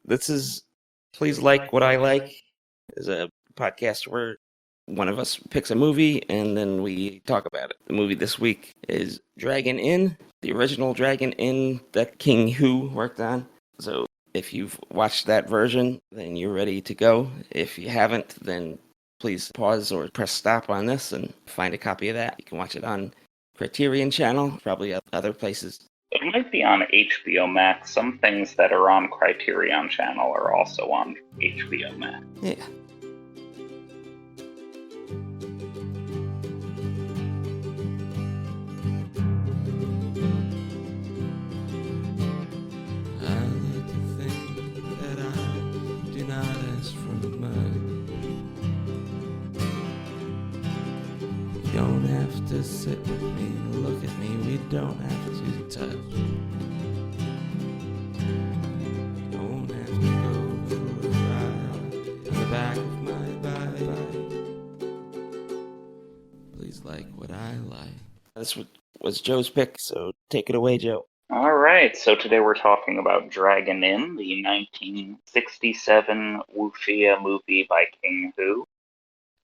This is Please Like What I Like is a podcast where one of us picks a movie and then we talk about it. The movie this week is Dragon Inn, the original Dragon Inn that King Hu worked on. So if you've watched that version, then you're ready to go. If you haven't, then please pause or press stop on this and find a copy of that. You can watch it on Criterion Channel, probably other places. It might be on HBO Max. Some things that are on Criterion Channel are also on HBO Max. Yeah. I like to think that I do not ask for much. You don't have to sit with me, look at me, we don't have to touch. You don't have to go for a ride on the back of my bike. Please like what I like. This was Joe's pick, so take it away, Joe. All right, so today we're talking about Dragon Inn, the 1967 Wuxia movie by King Hu.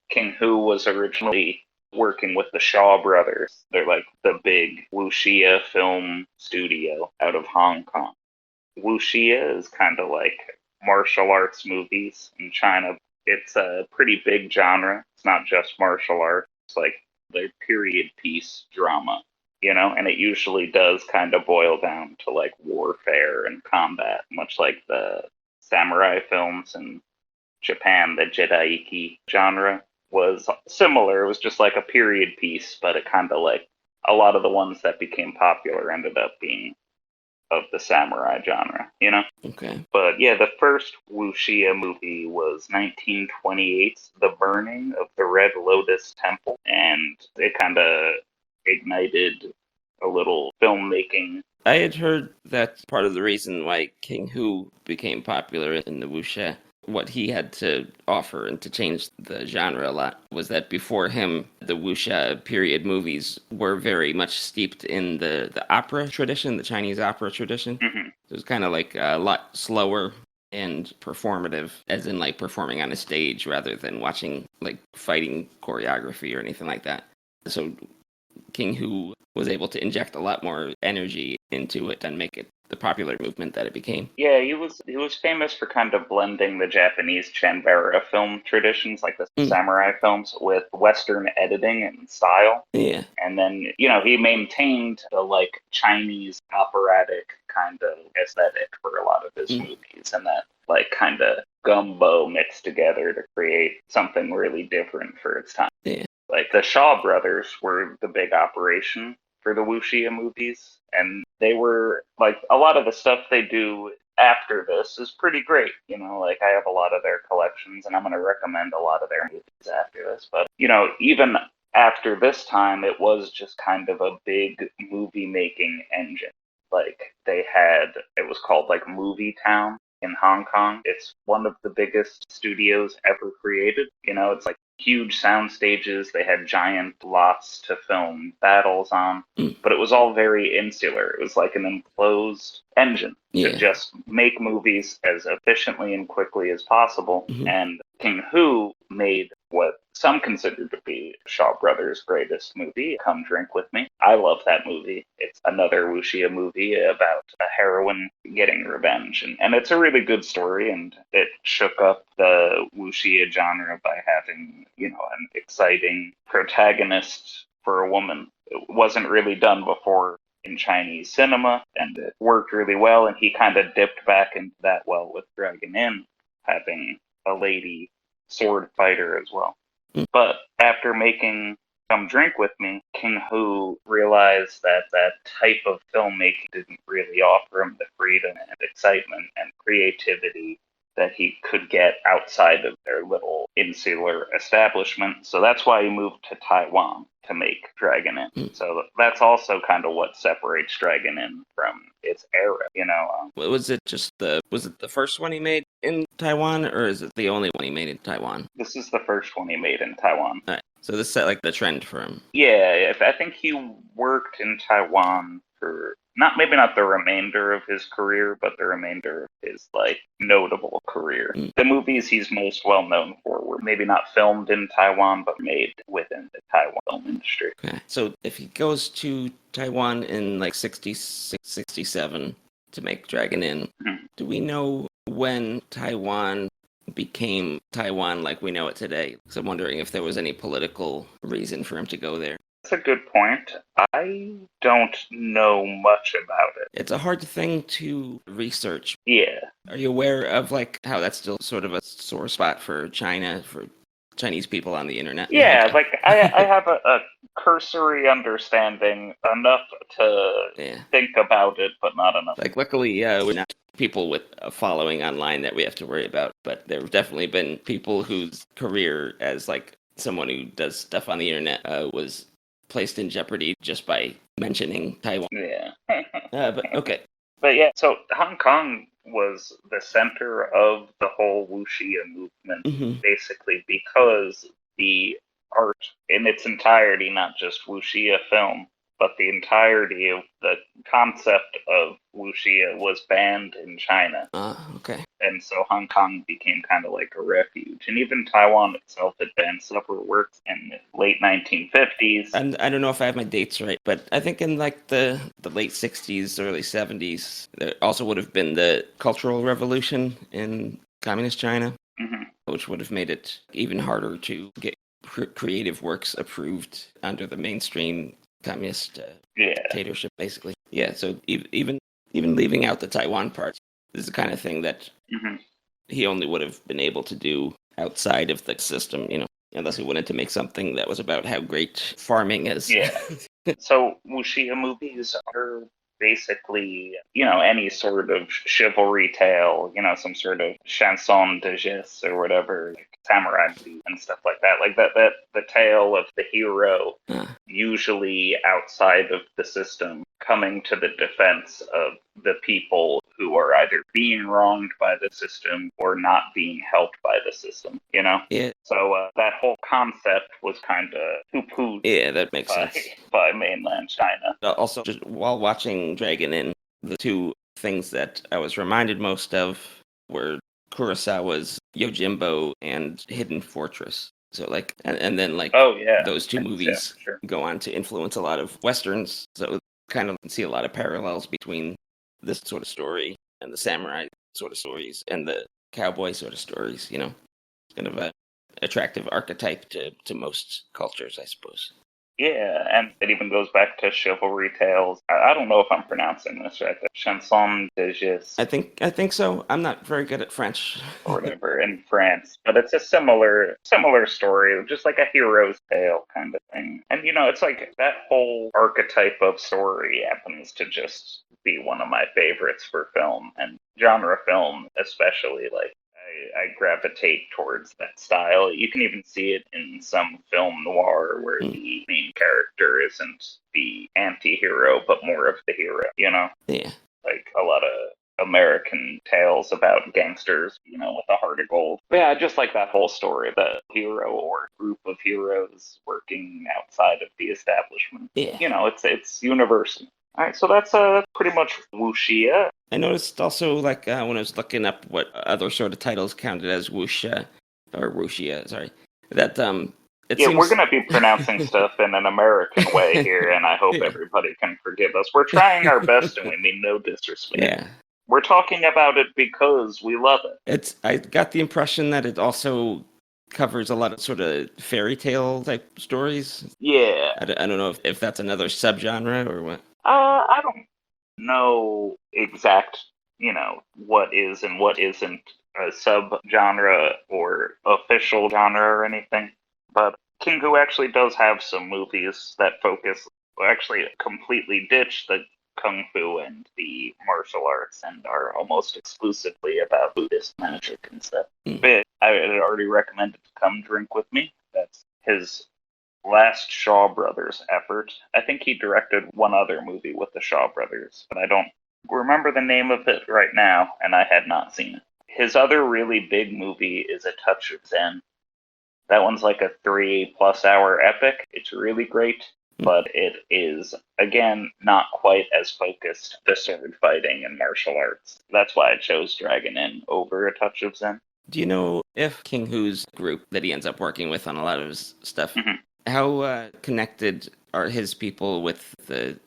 King Hu was originally working with the Shaw Brothers. They're like the big Wuxia film studio out of Hong Kong. Wuxia is kind of like martial arts movies in China. It's a pretty big genre. It's not just martial arts. It's like the period piece drama, and it usually does kind of boil down to like warfare and combat, much like the samurai films in Japan, the Jedi genre was similar. It was just like a period piece, but it kind of like a lot of the ones that became popular ended up being of the samurai genre. Okay. But yeah, the first Wuxia movie was 1928's The Burning of the Red Lotus Temple, and it kind of ignited a little filmmaking. I had heard that part of the reason why King Hu became popular in the wuxia, what he had to offer and to change the genre a lot, was that before him, the wuxia period movies were very much steeped in the opera tradition, the Chinese opera tradition. Mm-hmm. It was kind of like a lot slower and performative, as in like performing on a stage rather than watching like fighting choreography or anything like that. So King Hu was able to inject a lot more energy into it and make it the popular movement that it became. Yeah, he was famous for kind of blending the Japanese Chanbara film traditions, like the samurai films, with Western editing and style. Yeah. And then, he maintained the like Chinese operatic kind of aesthetic for a lot of his movies, and that like kind of gumbo mixed together to create something really different for its time. Yeah. Like the Shaw Brothers were the big operation for the Wuxia movies, and they were like a lot of the stuff they do after this is pretty great. Like I have a lot of their collections, and I'm going to recommend a lot of their movies after this. But even after this time, it was just kind of a big movie making engine. Like it was called like Movie Town in Hong Kong. It's one of the biggest studios ever created. It's like huge sound stages. They had giant lots to film battles on, but it was all very insular. It was like an enclosed engine to just make movies as efficiently and quickly as possible. And King Hu made what some consider to be Shaw Brothers' greatest movie, Come Drink With Me. I love that movie. It's another wuxia movie about a heroine getting revenge. And it's a really good story, and it shook up the wuxia genre by having, an exciting protagonist for a woman. It wasn't really done before in Chinese cinema, and it worked really well, and he kind of dipped back into that well with Dragon Inn, having a lady sword fighter as well. But after making Come Drink With Me, King Hu realized that that type of filmmaking didn't really offer him the freedom and excitement and creativity that he could get outside of their little insular establishment. So that's why he moved to Taiwan to make Dragon Inn. So that's also kind of what separates Dragon Inn from its era, Was it the first one he made in Taiwan, or is it the only one he made in Taiwan? This is the first one he made in Taiwan. All right. So this set like the trend for him. Yeah, I think he worked in Taiwan for maybe not the remainder of his career, but the remainder of his like notable career. The movies he's most well known for were maybe not filmed in Taiwan, but made within the Taiwan film industry. Okay. So if he goes to Taiwan in like 66, 67 to make Dragon Inn, do we know when Taiwan became Taiwan like we know it today? So I'm wondering if there was any political reason for him to go there. That's a good point. I don't know much about it. It's a hard thing to research. Yeah. Are you aware of like how that's still sort of a sore spot for China, for Chinese people on the internet? Yeah, Okay. like I have a cursory understanding, enough to think about it, but not enough. Like, luckily, we're not people with a following online that we have to worry about, but there have definitely been people whose career as like someone who does stuff on the internet was placed in jeopardy just by mentioning Taiwan. Yeah. But okay. But yeah, so Hong Kong was the center of the whole Wuxia movement, basically because the art in its entirety, not just Wuxia film, but the entirety of the concept of Wuxia was banned in China. Okay. And so Hong Kong became kind of like a refuge. And even Taiwan itself had banned separate works in the late 1950s. And I don't know if I have my dates right, but I think in like the late 60s, early 70s, there also would have been the Cultural Revolution in Communist China, which would have made it even harder to get creative works approved under the mainstream communist dictatorship, basically. Yeah, so even leaving out the Taiwan part, this is the kind of thing that he only would have been able to do outside of the system, unless he wanted to make something that was about how great farming is. Yeah. So Wuxia movies are basically, any sort of chivalry tale, some sort of chanson de geste or whatever, like samurai movie and stuff like that. Like that the tale of the hero, usually outside of the system, coming to the defense of the people who are either being wronged by the system or not being helped by the system, Yeah. So that whole concept was kind of poo-pooed. Yeah, that makes sense. By mainland China. Also, just while watching Dragon Inn, the two things that I was reminded most of were Kurosawa's Yojimbo and Hidden Fortress. So like, and then like, those two movies go on to influence a lot of Westerns. So kind of see a lot of parallels between this sort of story and the samurai sort of stories and the cowboy sort of stories, kind of a attractive archetype to most cultures, I suppose. Yeah, and it even goes back to chivalry tales. I don't know if I'm pronouncing this right. The chanson de geste. I think so. I'm not very good at French. Or whatever in France, but it's a similar story, just like a hero's tale kind of thing. And it's like that whole archetype of story happens to just be one of my favorites for film and genre film, especially. Like I gravitate towards that style. You can even see it in some film noir where the main character isn't the anti-hero, but more of the hero, Yeah. Like a lot of American tales about gangsters, with a heart of gold. But yeah, I just like that whole story, the hero or group of heroes working outside of the establishment. Yeah. It's universal. All right, so that's pretty much Wuxia. I noticed also, like, when I was looking up what other sort of titles counted as Wuxia, or Wuxia, sorry, that, seems... we're going to be pronouncing stuff in an American way here, and I hope everybody can forgive us. We're trying our best, and we mean no disrespect. Yeah. We're talking about it because we love it. I got the impression that it also covers a lot of sort of fairy tale type stories. Yeah. I don't know if that's another subgenre or what. I don't know exact, what is and what isn't a subgenre or official genre or anything. But Kingu actually does have some movies that actually completely ditch the kung fu and the martial arts and are almost exclusively about Buddhist magic and stuff. But I had already recommended Come Drink With Me. That's his last Shaw Brothers effort. I think he directed one other movie with the Shaw Brothers, but I don't remember the name of it right now, and I had not seen it. His other really big movie is A Touch of Zen. That one's like a 3+ hour epic. It's really great. but it is, again, not quite as focused to sword fighting and martial arts. That's why I chose Dragon Inn over A Touch of Zen. Do you know if King Hu's group that he ends up working with on a lot of his stuff, Mhm. how connected are his people with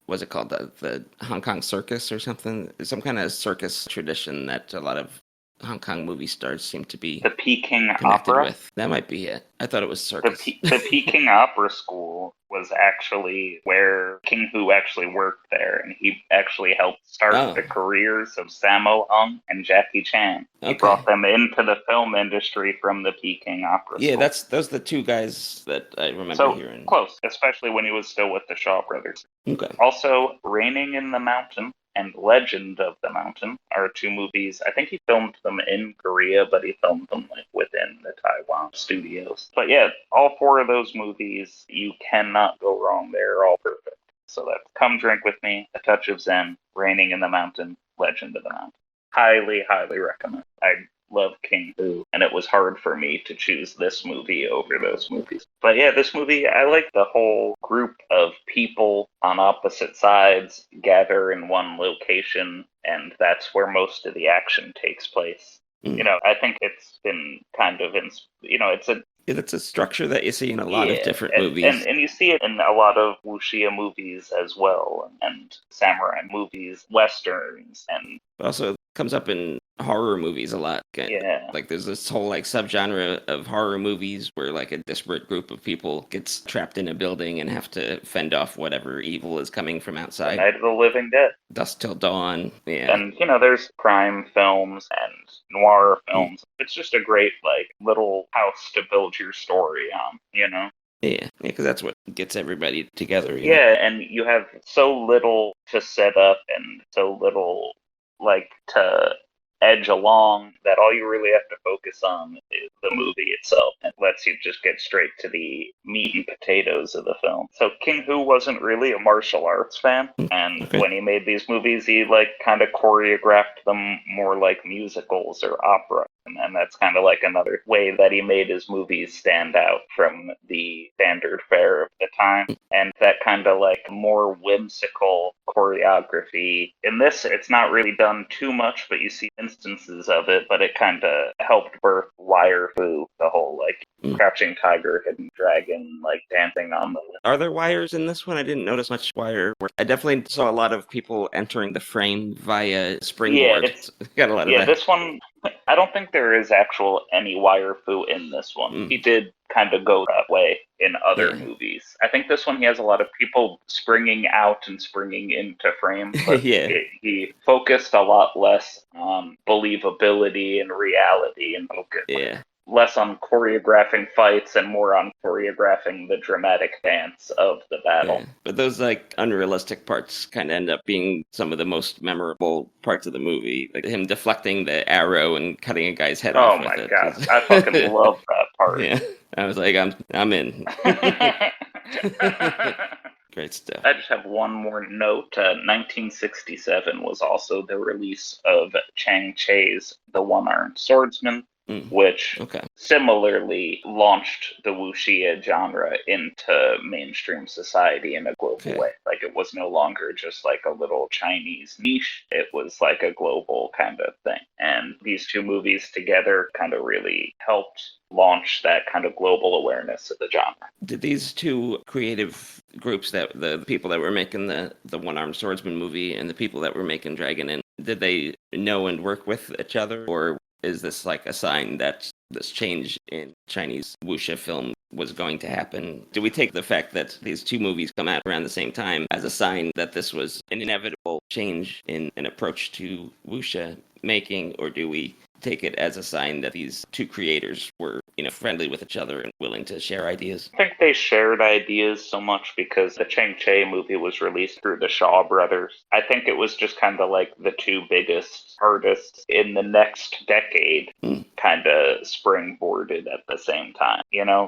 what's it called, the Hong Kong circus or something? Some kind of circus tradition that a lot of Hong Kong movie stars seem to be The Peking connected Opera. with. That might be it. I thought it was circus. The Peking Opera School was actually where King Hu actually worked there, and he actually helped start Oh, the careers of Sammo Hung and Jackie Chan. He okay. brought them into the film industry from the Peking Opera Yeah, School. those are the two guys that I remember So hearing. close, especially when he was still with the Shaw brothers. Okay. Also, Raining in the Mountain and Legend of the Mountain are two movies. I think he filmed them in Korea, but he filmed them like within the Taiwan studios. But yeah, all four of those movies, you cannot go wrong. They're all perfect. So that's Come Drink With Me, A Touch of Zen, Raining in the Mountain, Legend of the Mountain. Highly, highly recommend. I love King Hu, and it was hard for me to choose this movie over those movies. But yeah, this movie, I like the whole group of people on opposite sides gather in one location, and that's where most of the action takes place. Mm. I think it's been kind of it's a Yeah, that's a structure that you see in a lot of yeah, different and movies. and you see it in a lot of wuxia movies as well, and samurai movies, westerns, and Also comes up in horror movies a lot. yeah. Like there's this whole like subgenre of horror movies where like a disparate group of people gets trapped in a building and have to fend off whatever evil is coming from The outside. Night of the Living Dead. Dusk till dawn. Yeah. And there's crime films and noir Mm. films. It's just a great like little house to build your story on. Yeah. Because that's what gets everybody together. Yeah, and you have so little to set up and so little like to edge along that all you really have to focus on is the movie itself, and lets you just get straight to the meat and potatoes of the film. So King Hu wasn't really a martial arts fan, Mm. and Okay. when he made these movies, he like kind of choreographed them more like musicals or opera. And that's kind of like another way that he made his movies stand out from the standard fare of the time. And that kind of like more whimsical choreography. In this, it's not really done too much, but you see instances of it, but it kind of helped birth Wire Fu, the whole like Mm. crouching tiger, hidden dragon, like dancing on the Are there wires in this one? I didn't notice much wire work. I definitely saw a lot of people entering the frame via yeah, springboard. it's Got a lot of yeah, that. this one, I don't think there is actual any wire fu in this one. Mm. He did kind of go that way in other Yeah. movies. I think this one he has a lot of people springing out and springing into frame, but Yeah. he focused a lot less on believability and reality and focus. Yeah. Less on choreographing fights and more on choreographing the dramatic dance of the battle. Yeah, but those like unrealistic parts kind of end up being some of the most memorable parts of the movie. Like him deflecting the arrow and cutting a guy's head Oh off with my it. god, I fucking love that part. Yeah, I was like, I'm in. Great stuff. I just have one more note. 1967 was also the release of Chang Cheh's The One-Armed Swordsman, Mm, which okay. similarly launched the wuxia genre into mainstream society in a global Okay. way. Like it was no longer just like a little Chinese niche, it was like a global kind of thing. And these two movies together kind of really helped launch that kind of global awareness of the genre. Did these two creative groups, that the people that were making the One Armed Swordsman movie and the people that were making Dragon Inn, did they know and work with each other, or is this like a sign that this change in Chinese wuxia film was going to happen? Do we take the fact that these two movies come out around the same time as a sign that this was an inevitable change in an approach to wuxia making, or do we take it as a sign that these two creators were, friendly with each other and willing to share ideas? I think they shared ideas so much because the Chang Cheh movie was released through the Shaw brothers. I think it was just kind of like the two biggest artists in the next decade Mm, kind of springboarded at the same time.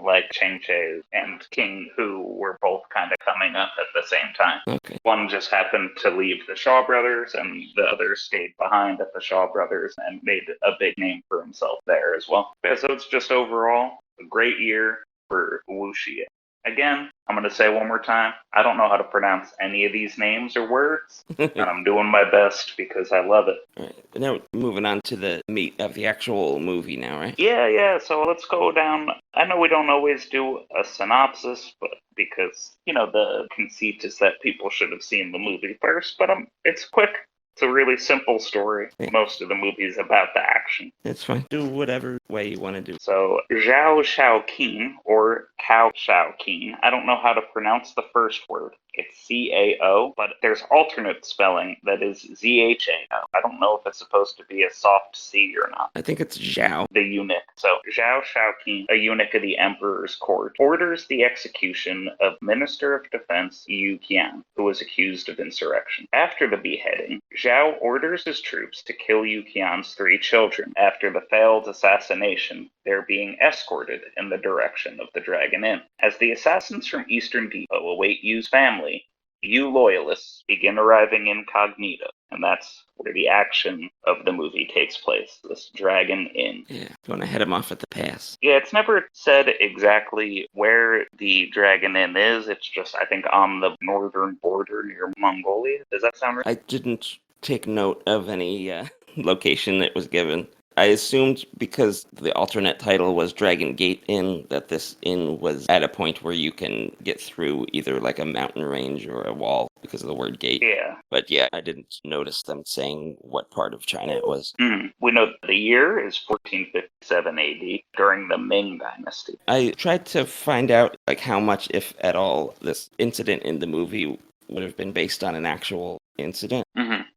Like Chang Cheh and King Hu were both kind of coming up at the same time. okay. One just happened to leave the Shaw brothers, and the other stayed behind at the Shaw brothers and made a big name for himself there as well. Yeah, so it's just overall a great year for wuxia. Again, I'm going to say one more time, I don't know how to pronounce any of these names or words, and I'm doing my best because I love it. All right. But now moving on to the meat of the actual movie now, right? Yeah, so let's go down. I know we don't always do a synopsis, but because, the conceit is that people should have seen the movie first, but it's quick. It's a really simple story. Yeah. Most of the movie is about the action. It's fine. Do whatever way you want to do. So, Zhao Shaoqing, or Cao Shaoqing, I don't know how to pronounce the first word. It's CAO, but there's alternate spelling that is ZHAO. I don't know if it's supposed to be a soft C or not. I think it's Zhao. The eunuch. So, Zhao Shaoqing, a eunuch of the emperor's court, orders the execution of Minister of Defense Yu Qian, who was accused of insurrection. After the beheading, Zhao orders his troops to kill Yu Qian's 3 children. After the failed assassination, they're being escorted in the direction of the Dragon Inn. As the assassins from Eastern Depot await Yu's family, Yu loyalists begin arriving incognito, and that's where the action of the movie takes place, this Dragon Inn. Yeah, going to head him off at the pass. Yeah, it's never said exactly where the Dragon Inn is. It's just, I think, on the northern border near Mongolia. Does that sound right? I didn't take note of any location that was given. I assumed because the alternate title was Dragon Gate Inn, that this inn was at a point where you can get through either like a mountain range or a wall because of the word gate. Yeah. But yeah, I didn't notice them saying what part of China it was. We know the year is 1457 AD during the Ming Dynasty. I tried to find out like how much, if at all, this incident in the movie would have been based on an actual incident.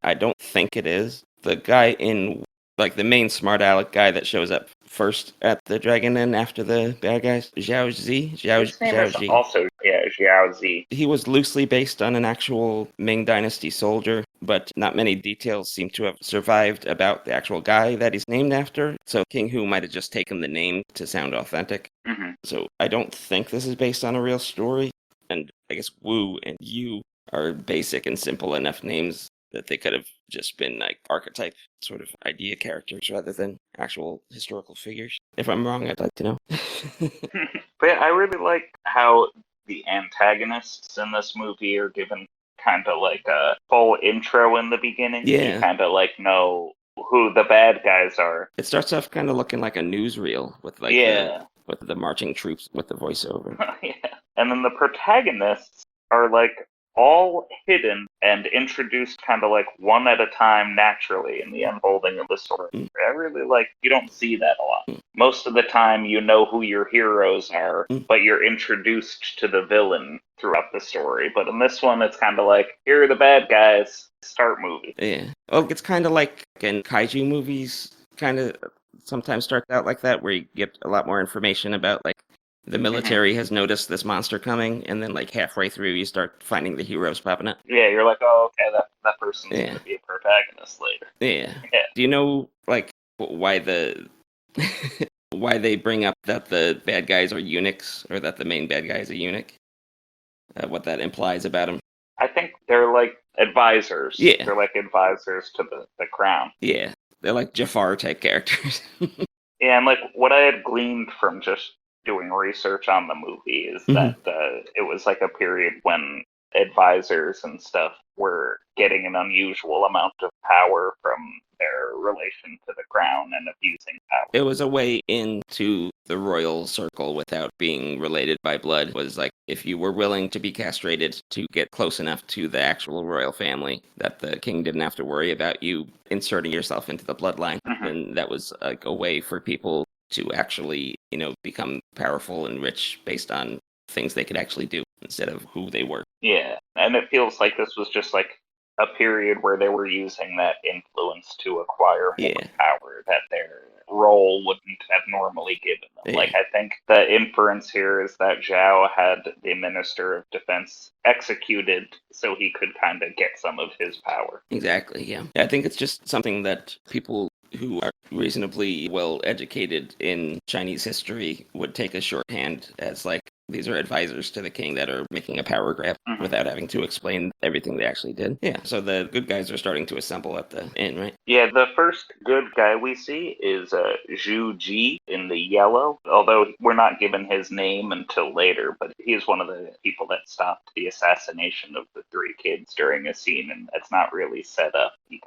I don't think it is. The guy in, like, the main smart aleck guy that shows up first at the Dragon Inn after the bad guys, Zhao Zi? His name Zhao is Zi. also, Zhao Zi. He was loosely based on an actual Ming Dynasty soldier, but not many details seem to have survived about the actual guy that he's named after. So King Hu might have just taken the name to sound authentic. So I don't think this is based on a real story. And I guess Wu and Yu are basic and simple enough names that they could have just been like archetype sort of idea characters rather than actual historical figures. If I'm wrong, I'd like to know. But yeah, I really like how the antagonists in this movie are given kind of like a full intro in the beginning. Yeah. You kind of like know who the bad guys are. It starts off kind of looking like a newsreel with like with the marching troops with the voiceover. Yeah. And then the protagonists are like all hidden and introduced kind of like one at a time naturally in the unfolding of the story. I really like, you don't see that a lot. Most of the time you know who your heroes are, but you're introduced to the villain throughout the story. But in this one, it's kind of like, here are the bad guys, start movie. Yeah. Well, it's kind of like in kaiju movies, kind of sometimes starts out like that, where you get a lot more information about like the military has noticed this monster coming, and then like halfway through you start finding the heroes popping up. Yeah, you're like, oh, okay, that person's going to be a protagonist later. Yeah. Do you know like why why they bring up that the bad guys are eunuchs, or that the main bad guy is a eunuch? What that implies about him? I think they're like advisors. Yeah. They're like advisors to the crown. Yeah. They're like Jafar type characters. Yeah, and like what I had gleaned from just doing research on the movie is that it was like a period when advisors and stuff were getting an unusual amount of power from their relation to the crown and abusing power. It was a way into the royal circle without being related by blood. It was like if you were willing to be castrated to get close enough to the actual royal family that the king didn't have to worry about you inserting yourself into the bloodline. And that was like a way for people to actually, become powerful and rich based on things they could actually do instead of who they were. Yeah, and it feels like this was just like a period where they were using that influence to acquire more power that their role wouldn't have normally given them. Like, I think the inference here is that Zhao had the Minister of Defense executed so he could kind of get some of his power. Exactly, yeah. I think it's just something that people who are reasonably well educated in Chinese history would take a shorthand as like these are advisors to the king that are making a power grab without having to explain everything they actually did. Yeah, so the good guys are starting to assemble at the inn, right? Yeah, the first good guy we see is Zhu Ji in the yellow, although we're not given his name until later, but he's one of the people that stopped the assassination of the three kids during a scene, and it's not really set up. You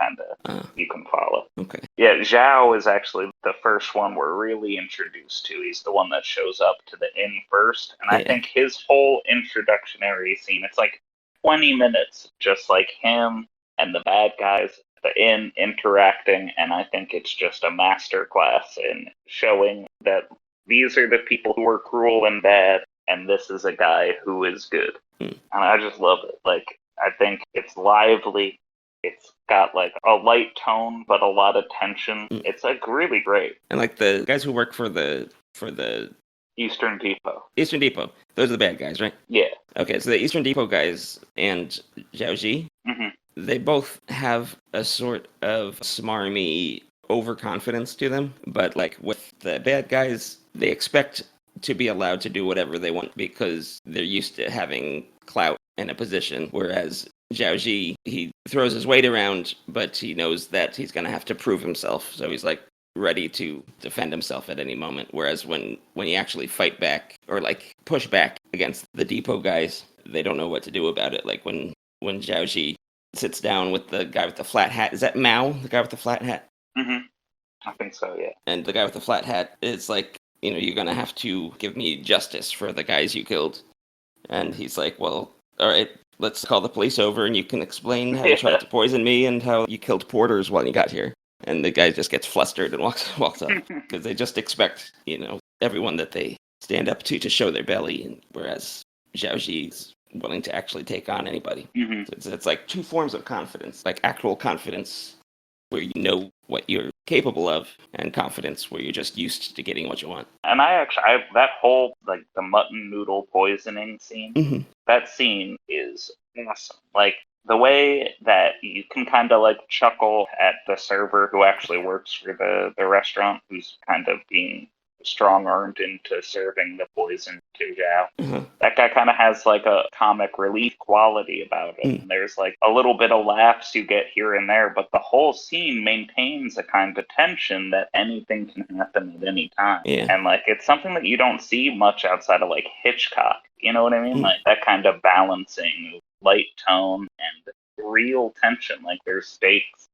can follow. Okay. Yeah, Zhao is actually the first one we're really introduced to. He's the one that shows up to the inn first, and I think his whole introductionary scene, it's like 20 minutes, just like him and the bad guys at the inn interacting, and I think it's just a masterclass in showing that these are the people who are cruel and bad, and this is a guy who is good. And I just love it. Like, I think it's lively. It's got like a light tone, but a lot of tension. It's like really great. And like the guys who work for the Eastern Depot. Eastern Depot, those are the bad guys, right? Yeah. Okay, so the Eastern Depot guys and Zhao Ji, they both have a sort of smarmy overconfidence to them, but like with the bad guys, they expect to be allowed to do whatever they want because they're used to having clout and a position, whereas Zhao Ji, he throws his weight around, but he knows that he's going to have to prove himself, so he's like ready to defend himself at any moment, whereas when you actually fight back or like push back against the Depot guys, they don't know what to do about it. Like when Zhao Ji sits down with the guy with the flat hat, is that Mao, the guy with the flat hat? I think so, yeah. And the guy with the flat hat is like, you're going to have to give me justice for the guys you killed. And he's like, well, all right, let's call the police over and you can explain how you tried to poison me and how you killed porters while you got here. And the guy just gets flustered and walks off because they just expect, everyone that they stand up to show their belly, and whereas Zhao Ji's willing to actually take on anybody. So it's like two forms of confidence, like actual confidence where you know what you're capable of, and confidence where you're just used to getting what you want. And that whole, like, the mutton noodle poisoning scene, that scene is awesome. Like, the way that you can kind of, like, chuckle at the server who actually works for the restaurant, who's kind of being strong-armed into serving the poison to Zhao. That guy kind of has like a comic relief quality about it. And there's like a little bit of laughs you get here and there, but the whole scene maintains a kind of tension that anything can happen at any time. And like it's something that you don't see much outside of like Hitchcock. You know what I mean? Like that kind of balancing light tone and real tension. Like there's stakes.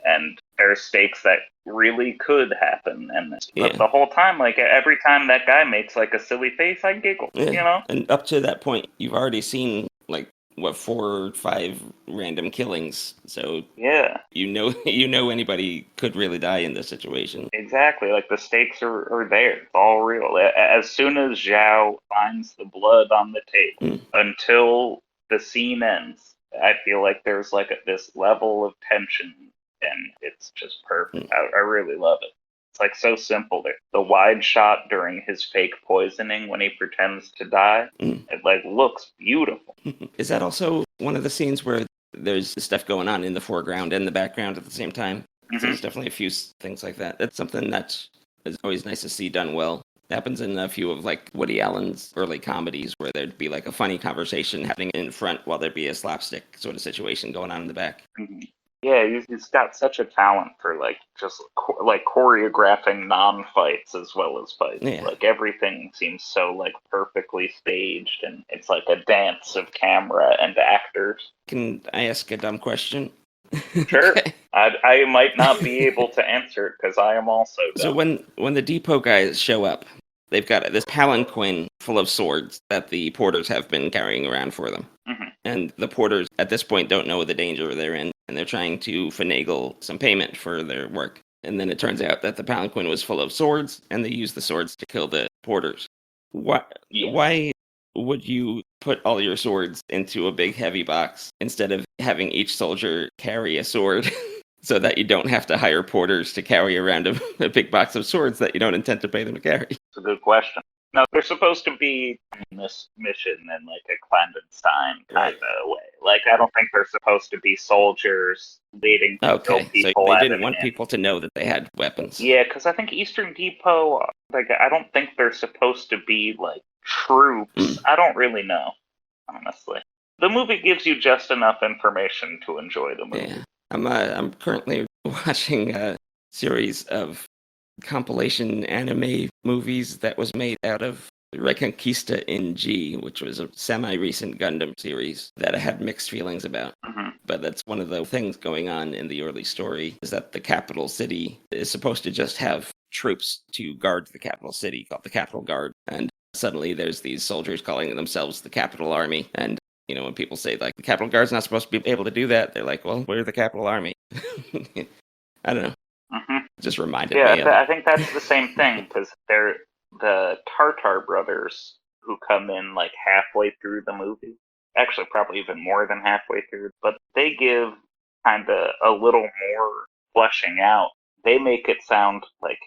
And there's stakes that really could happen, and but the whole time, like every time that guy makes like a silly face, I giggle. And up to that point, you've already seen like 4 or 5 random killings, so you know anybody could really die in this situation. Exactly, like the stakes are there. It's all real. As soon as Zhao finds the blood on the table, until the scene ends, I feel like there's like this level of tension, and it's just perfect. I really love it. It's like so simple. The wide shot during his fake poisoning when he pretends to die, it like looks beautiful. Is that also one of the scenes where there's stuff going on in the foreground and the background at the same time? So there's definitely a few things like that. That's something that is always nice to see done well. It happens in a few of like Woody Allen's early comedies where there'd be like a funny conversation happening in front while there'd be a slapstick sort of situation going on in the back. Yeah, he's got such a talent for like just like choreographing non-fights as well as fights. Like everything seems so like perfectly staged, and it's like a dance of camera and actors. Can I ask a dumb question? Sure. Okay. I might not be able to answer it because I am also dumb. So when the Depot guys show up, they've got this palanquin full of swords that the porters have been carrying around for them. And the porters at this point don't know the danger they're in, and they're trying to finagle some payment for their work. And then it turns out that the palanquin was full of swords, and they used the swords to kill the porters. Why would you put all your swords into a big heavy box instead of having each soldier carry a sword so that you don't have to hire porters to carry around a big box of swords that you don't intend to pay them to carry? It's a good question. No, they're supposed to be in this mission in like a clandestine kind of way. Like, I don't think they're supposed to be soldiers leading to kill people. So they didn't want people to know that they had weapons. Yeah, because I think Eastern Depot, like, I don't think they're supposed to be like troops. I don't really know, honestly. The movie gives you just enough information to enjoy the movie. Yeah. I'm currently watching a series of compilation anime movies that was made out of Reconquista in G, which was a semi-recent Gundam series that I had mixed feelings about. Hmm. But that's one of the things going on in the early story, is that the capital city is supposed to just have troops to guard the capital city called the Capital Guard. And suddenly there's these soldiers calling themselves the Capital Army. And, you know, when people say, like, the Capital Guard's not supposed to be able to do that, they're like, well, we're the Capital Army. I don't know. Hmm. It just reminded Yeah, me of I think that's the same thing because they're the Tartar brothers who come in like halfway through the movie. Actually, probably even more than halfway through, but they give kind of a little more fleshing out. They make it sound like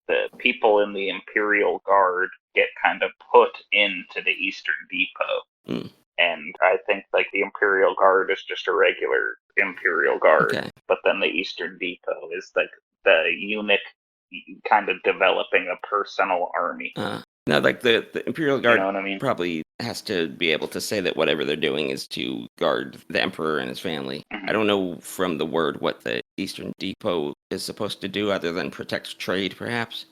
the people in the Imperial Guard get kind of put into the Eastern Depot. Mm. And I think like the Imperial Guard is just a regular Imperial Guard, Okay. but then the Eastern Depot is like the unit kind of developing a personal army. Now, like the Imperial You Guard know what I mean? probably has to be able to say that whatever they're doing is to guard the Emperor and his family. Mhm. I don't know from the word what the Eastern Depot is supposed to do other than protect trade, perhaps.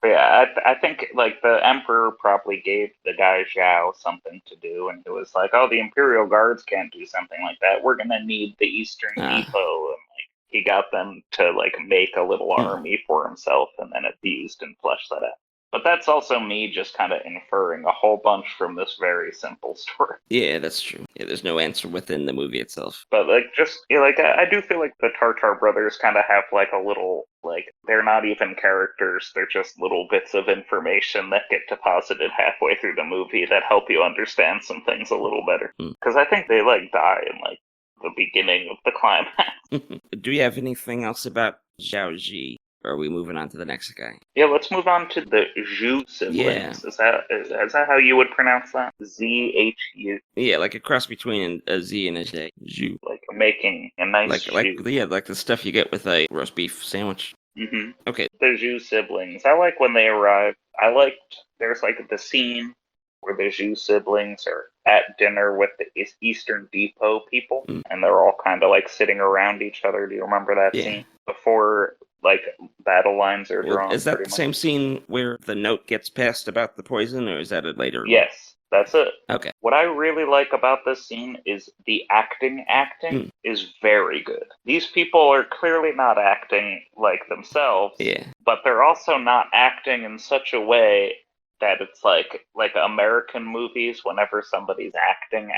But yeah, I think like the Emperor probably gave the guy Zhao something to do, and it was like, oh, the Imperial Guards can't do something like that. We're gonna need the Eastern Ah, Depot, and like he got them to like make a little hmm. army for himself, and then abused and fleshed that out. But that's also me just kind of inferring a whole bunch from this very simple story. Yeah, that's true. Yeah, there's no answer within the movie itself. But like, just yeah, like I do feel like the Tartar brothers kind of have like a little like they're not even characters; they're just little bits of information that get deposited halfway through the movie that help you understand some things a little better. Hmm. Because I think they like die in like the beginning of the climax. Do you have anything else about Zhao Ji? Or are we moving on to the next guy? Yeah, let's move on to the Zhu Yeah. siblings. Is that how you would pronounce that? ZHU, Yeah, like a cross between a Z and a J. Zhu. like making a nice Like shoe. yeah, like the stuff you get with a roast beef sandwich. Hmm. Okay. The Zhu siblings. I like when they arrive. I liked there's like the scene where the Zhu siblings are at dinner with the Eastern Depot people, Mm. and they're all kind of like sitting around each other. Do you remember that Yeah. scene before like battle lines are Well, drawn? is that Pretty the much. same scene where the note gets passed about the poison, or is that a later? Yes, that's it. Okay. What I really like about this scene is the acting. Hmm. Is very good. These people are clearly not acting like themselves, Yeah. but they're also not acting in such a way that it's like American movies. Whenever somebody's acting,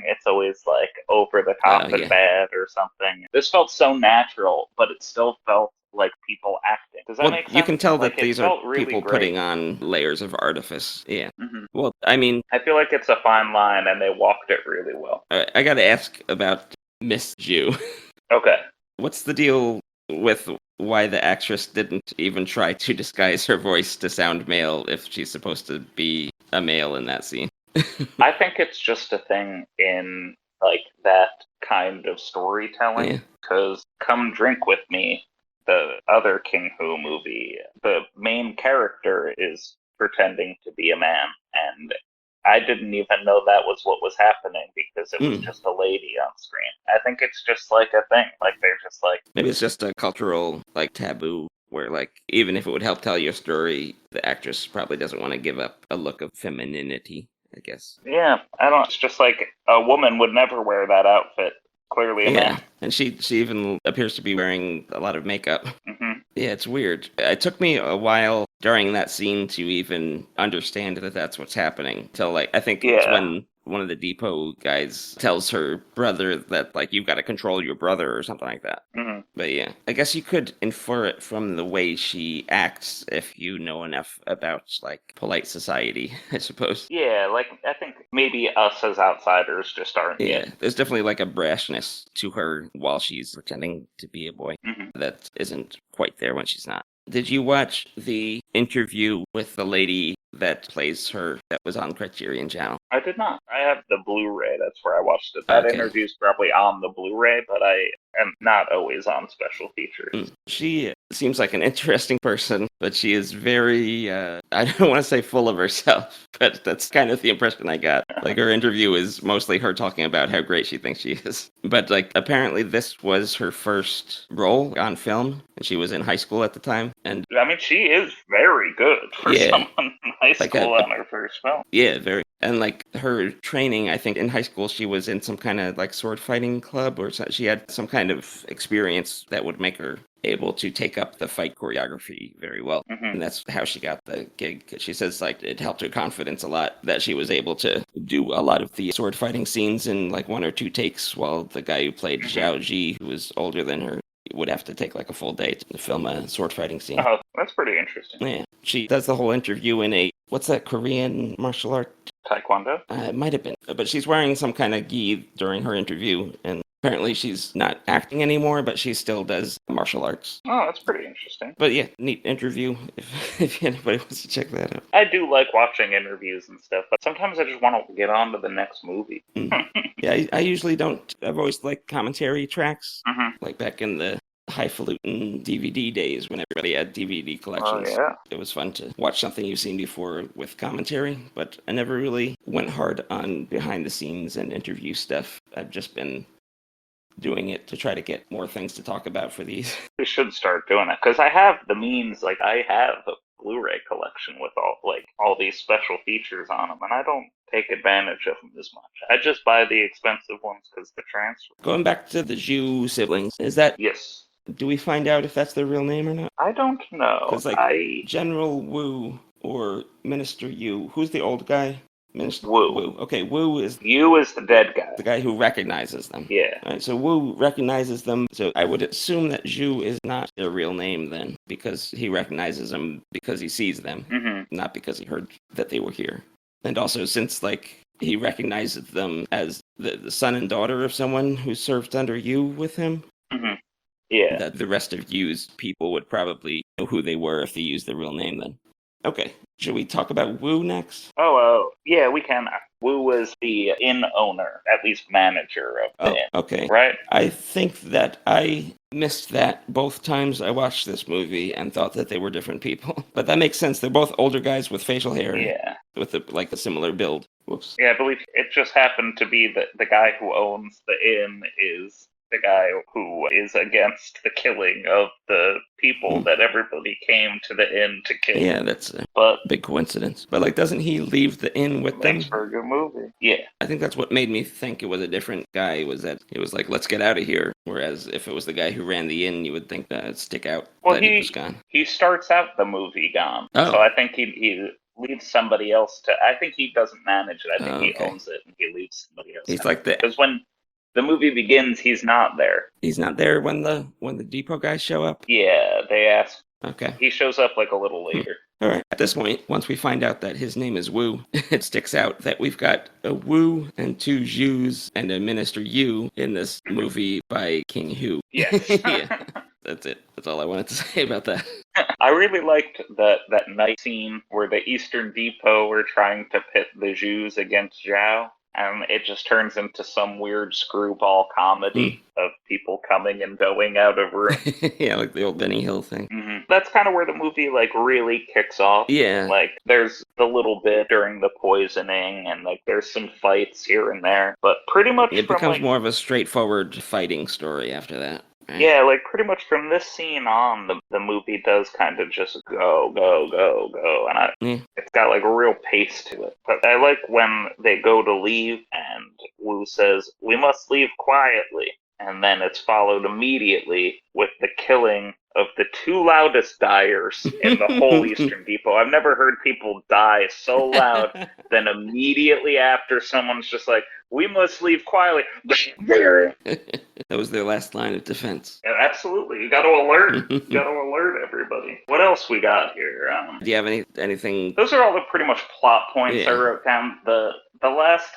it's always like over the top and Yeah. bad or something. This felt so natural, but it still felt like people acting. Does that Well, make sense? you can tell Like that it these are felt really people great. putting on layers of artifice. Yeah. Hmm. Well, I mean, I feel like it's a fine line, and they walked it really well. I got to ask about Miss Jew. Okay. What's the deal with why the actress didn't even try to disguise her voice to sound male if she's supposed to be a male in that scene? I think it's just a thing in like that kind of storytelling. Yeah. Because Come Drink With Me, the other King Hu movie, the main character is pretending to be a man, and I didn't even know that was what was happening because it was Mm. just a lady on screen. I think it's just like a thing. Like they're just like, Maybe it's just a cultural like taboo where like even if it would help tell your story, the actress probably doesn't want to give up a look of femininity, I guess. yeah, I don't. It's just like a woman would never wear that outfit. Clearly a Yeah. man. And she even appears to be wearing a lot of makeup. Hmm. Yeah, it's weird. It took me a while during that scene to even understand that that's what's happening. Till like I think it's Yeah. when one of the depot guys tells her brother that like you've got to control your brother or something like that. Hmm. But yeah, I guess you could infer it from the way she acts if you know enough about like polite society, I suppose. Yeah, like I think maybe us as outsiders just aren't Yeah, yet. there's definitely like a brashness to her while she's pretending to be a boy Hmm. that isn't quite there when she's not. Did you watch the interview with the lady that plays her that was on Criterion Channel? I did not. I have the Blu-ray. That's where I watched it. That Okay. interview's probably on the Blu-ray, but I am not always on special features. She seems like an interesting person, but she is very, I don't want to say full of herself, but that's kind of the impression I got. Like, her interview is mostly her talking about how great she thinks she is. But, like, apparently this was her first role on film, and she was in high school at the time. And I mean, she is very good for someone in high school on her first film. Yeah, very. And, like, her training, I think in high school she was in some kind of, like, sword fighting club, or she had some kind of experience that would make her able to take up the fight choreography very well. Mm-hmm. And that's how she got the gig. 'Cause she says, like, it helped her confidence a lot that she was able to do a lot of the sword fighting scenes in, like, 1 or 2 takes, while the guy who played Zhao Ji, who was older than her, would have to take, like, a full day to film a sword fighting scene. Oh, that's pretty interesting. Yeah. She does the whole interview in a, what's that Korean martial art? Taekwondo? It might have been. But she's wearing some kind of gi during her interview, and apparently she's not acting anymore, but she still does martial arts. Oh, that's pretty interesting. But yeah, neat interview, if anybody wants to check that out. I do like watching interviews and stuff, but sometimes I just want to get on to the next movie. Yeah, I usually don't. I've always liked commentary tracks, Mm-hmm. like back in the highfalutin DVD days when everybody had DVD collections. Oh, yeah. It was fun to watch something you've seen before with commentary, but I never really went hard on behind the scenes and interview stuff. I've just been doing it to try to get more things to talk about for these. We should start doing it, because I have the means, like, I have a Blu-ray collection with all these special features on them, and I don't take advantage of them as much. I just buy the expensive ones because the transfer. Going back to the Zhu siblings, is that... Yes. Do we find out if that's their real name or not? I don't know. Because, like, General Wu or Minister Yu, who's the old guy? Minister Wu. Okay, Wu is... Yu is the dead guy. The guy who recognizes them. Yeah. Right, so Wu recognizes them, so I would assume that Zhu is not their real name then, because he recognizes them because he sees them, not because he heard that they were here. And also, since, like, he recognizes them as the son and daughter of someone who served under Yu with him, yeah, that the rest of Yu's people would probably know who they were if they used their real name then. Okay, should we talk about Wu next? Yeah, we can. Wu was the inn owner, at least manager of the inn. Okay. Right? I think that I missed that both times I watched this movie and thought that they were different people. But that makes sense. They're both older guys with facial hair. Yeah. With a similar build. Whoops. Yeah, I believe it just happened to be that the guy who owns the inn is the guy who is against the killing of the people that everybody came to the inn to kill. Yeah, that's a big coincidence. But, like, doesn't he leave the inn with them? Makes for a good movie. Yeah. I think that's what made me think it was a different guy, was that it was like, let's get out of here. Whereas if it was the guy who ran the inn, you would think that it'd stick out. Well, he was gone. He starts out the movie gone. Oh. So I think he leaves somebody else to... I think he doesn't manage it. I think he owns it and he leaves somebody else. He's like that. Because when the movie begins, he's not there. He's not there when the depot guys show up? Yeah, they ask. Okay. He shows up like a little later. All right. At this point, once we find out that his name is Wu, it sticks out that we've got a Wu and 2 Zhus and a Minister Yu in this movie by King Hu. Yes. Yeah. That's it. That's all I wanted to say about that. I really liked that night scene where the Eastern Depot were trying to pit the Zhus against Zhao. And it just turns into some weird screwball comedy of people coming and going out of rooms. Yeah, like the old Benny Hill thing. That's kind of where the movie, like, really kicks off. Yeah. Like, there's the little bit during the poisoning, and, like, there's some fights here and there. But pretty much it becomes more of a straightforward fighting story after that. Right? Yeah, like, pretty much from this scene on, the movie does kind of just go, go, go, go. And it's got, like, a real pace to it. But I like when they go to leave, and Wu says, "We must leave quietly." And then it's followed immediately with the killing of the 2 loudest diers in the whole Eastern Depot. I've never heard people die so loud than immediately after someone's just like, "We must leave quietly." That was their last line of defense. Yeah, absolutely. You got to alert. You got to alert everybody. What else we got here? Do you have anything? Those are all the pretty much plot points I wrote down. The last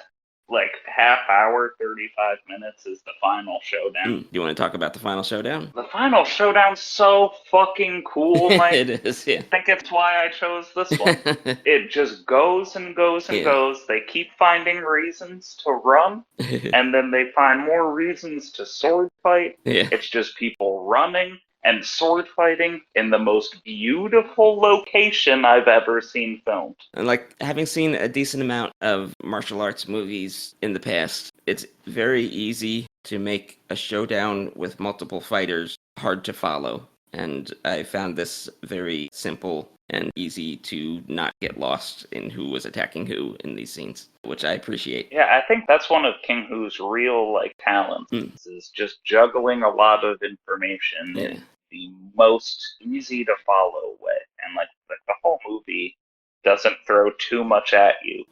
like half hour, 35 minutes is the final showdown. You want to talk about the final showdown? The final showdown's so fucking cool, Mike. It is, yeah. I think it's why I chose this one. It just goes and goes and goes. They keep finding reasons to run, and then they find more reasons to sword fight. Yeah. It's just people running and sword fighting in the most beautiful location I've ever seen filmed. And like, having seen a decent amount of martial arts movies in the past, it's very easy to make a showdown with multiple fighters hard to follow. And I found this very simple and easy to not get lost in who was attacking who in these scenes, which I appreciate. Yeah, I think that's one of King Hu's real talents, is just juggling a lot of information in the most easy to follow way. And the whole movie doesn't throw too much at you,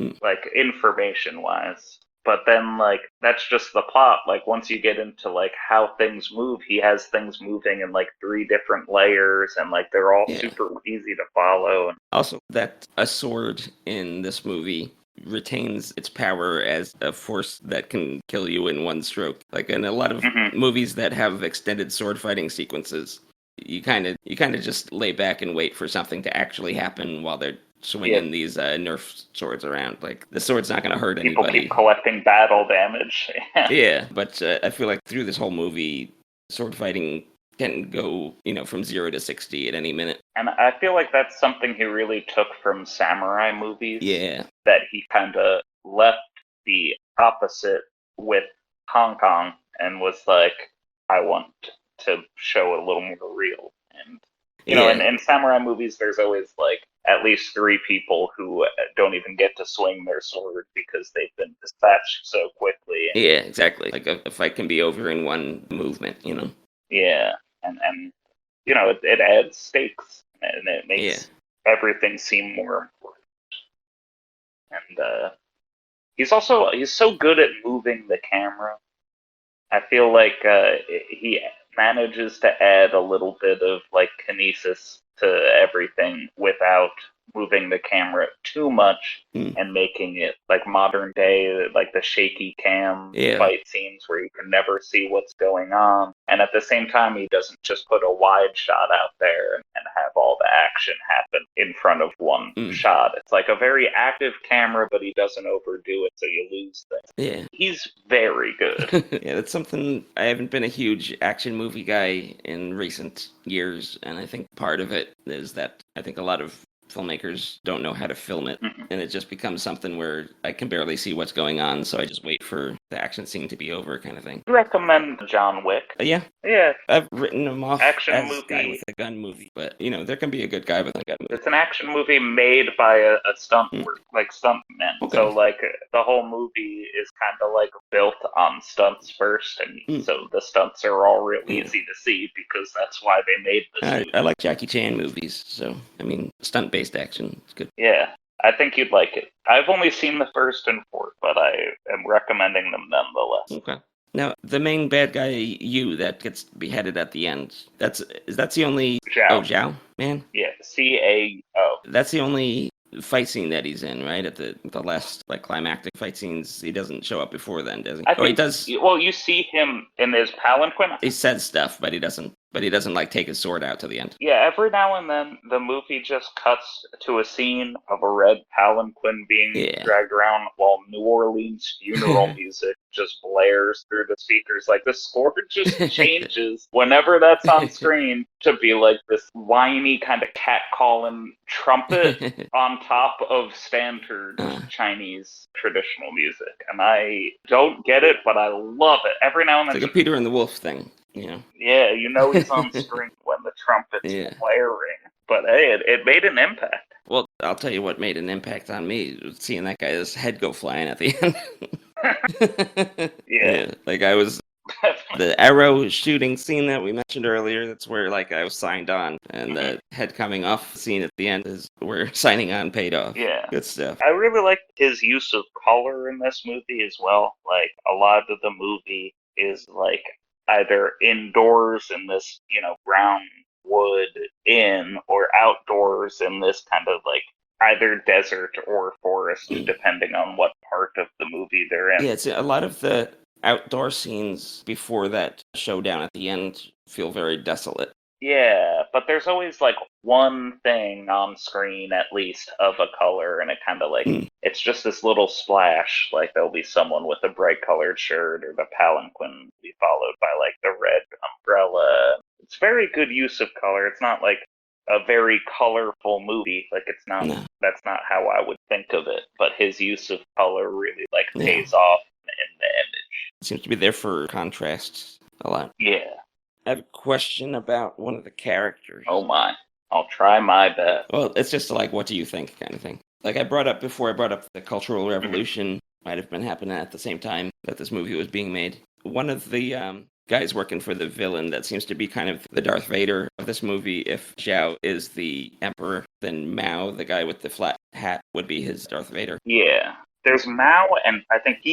information wise. But then, that's just the plot. Once you get into, how things move, he has things moving in, 3 different layers, and, they're all super easy to follow. Also, that a sword in this movie retains its power as a force that can kill you in one stroke. Like, in a lot of movies that have extended sword fighting sequences, you kind of just lay back and wait for something to actually happen while they're swinging these Nerf swords around. Like, the sword's not going to hurt People anybody. keep collecting battle damage. Yeah, but I feel like through this whole movie, sword fighting can go, from 0 to 60 at any minute. And I feel like that's something he really took from samurai movies. Yeah. That he kind of left the opposite with Hong Kong and was like, I want to show a little more real. And, in samurai movies, there's always, at least 3 people who don't even get to swing their sword because they've been dispatched so quickly. Yeah, exactly. Like, a fight can be over in one movement, Yeah, and it adds stakes, and it makes everything seem more important. And he's so good at moving the camera. I feel like he manages to add a little bit of kinesis to everything without moving the camera too much and making it modern day, the shaky cam fight scenes where you can never see what's going on. And at the same time, he doesn't just put a wide shot out there and have all the action happen in front of one shot. It's a very active camera, but he doesn't overdo it so you lose things. Yeah. He's very good. Yeah, that's something. I haven't been a huge action movie guy in recent years, and I think part of it is that I think a lot of filmmakers don't know how to film it, and it just becomes something where I can barely see what's going on, so I just wait for the action scene to be over, kind of thing. I recommend John Wick. Yeah. I've written him off action as movie. Guy with a gun movie, but there can be a good guy with a gun movie. It's an action movie made by a stunt stuntman. Okay. So the whole movie is kind of built on stunts first, and so the stunts are all real easy to see because that's why they made this movie. I like Jackie Chan movies, so stunt-based action is good. Yeah, I think you'd like it. I've only seen the first and fourth, but I am recommending them nonetheless. Okay. Now, the main bad guy, Yu, that gets beheaded at the end, that's the only... Zhao. Oh, Zhao, man? Yeah, Cao. That's the only fight scene that he's in, right? At the last, climactic fight scenes. He doesn't show up before then, does he? He does. Well, you see him in his palanquin. He says stuff, but he doesn't take his sword out to the end. Yeah, every now and then the movie just cuts to a scene of a red palanquin being dragged around while New Orleans funeral music just blares through the speakers. The score just changes whenever that's on screen to be this whiny kind of cat-calling trumpet on top of standard Chinese traditional music. And I don't get it, but I love it. Every now and then... It's like a Peter and the Wolf thing. Yeah, he's on screen when the trumpet's blaring. But hey, it made an impact. Well, I'll tell you what made an impact on me, seeing that guy's head go flying at the end. Yeah. I was... The arrow shooting scene that we mentioned earlier, that's where, I was signed on. And the head coming off scene at the end is where signing on paid off. Yeah. Good stuff. I really like his use of color in this movie as well. A lot of the movie is, either indoors in this, brown wood inn or outdoors in this kind of either desert or forest, depending on what part part of the movie they're in. Yeah, it's a lot of the outdoor scenes before that showdown at the end feel very desolate. Yeah, but there's always like one thing on screen at least of a color, and it kind of like it's just this little splash. Like there'll be someone with a bright colored shirt, or the palanquin will be followed by like the red umbrella. It's very good use of color. It's not like a very colorful movie. Like it's not. No. That's not how I would think of it. But his use of color really like Yeah. pays off in the image. It seems to be there for contrast a lot. Yeah. I have a question about one of the characters. Oh my. I'll try my best. Well, it's just like, what do you think kind of thing. Like I brought up the Cultural Revolution might have been happening at the same time that this movie was being made. One of the guys working for the villain that seems to be kind of the Darth Vader of this movie, if Zhao is the Emperor, then Mao, the guy with the flat hat, would be his Darth Vader. Yeah. There's Mao and I think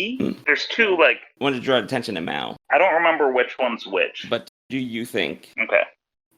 there's two like... I wanted to draw attention to Mao. I don't remember which one's which. But do you think Okay.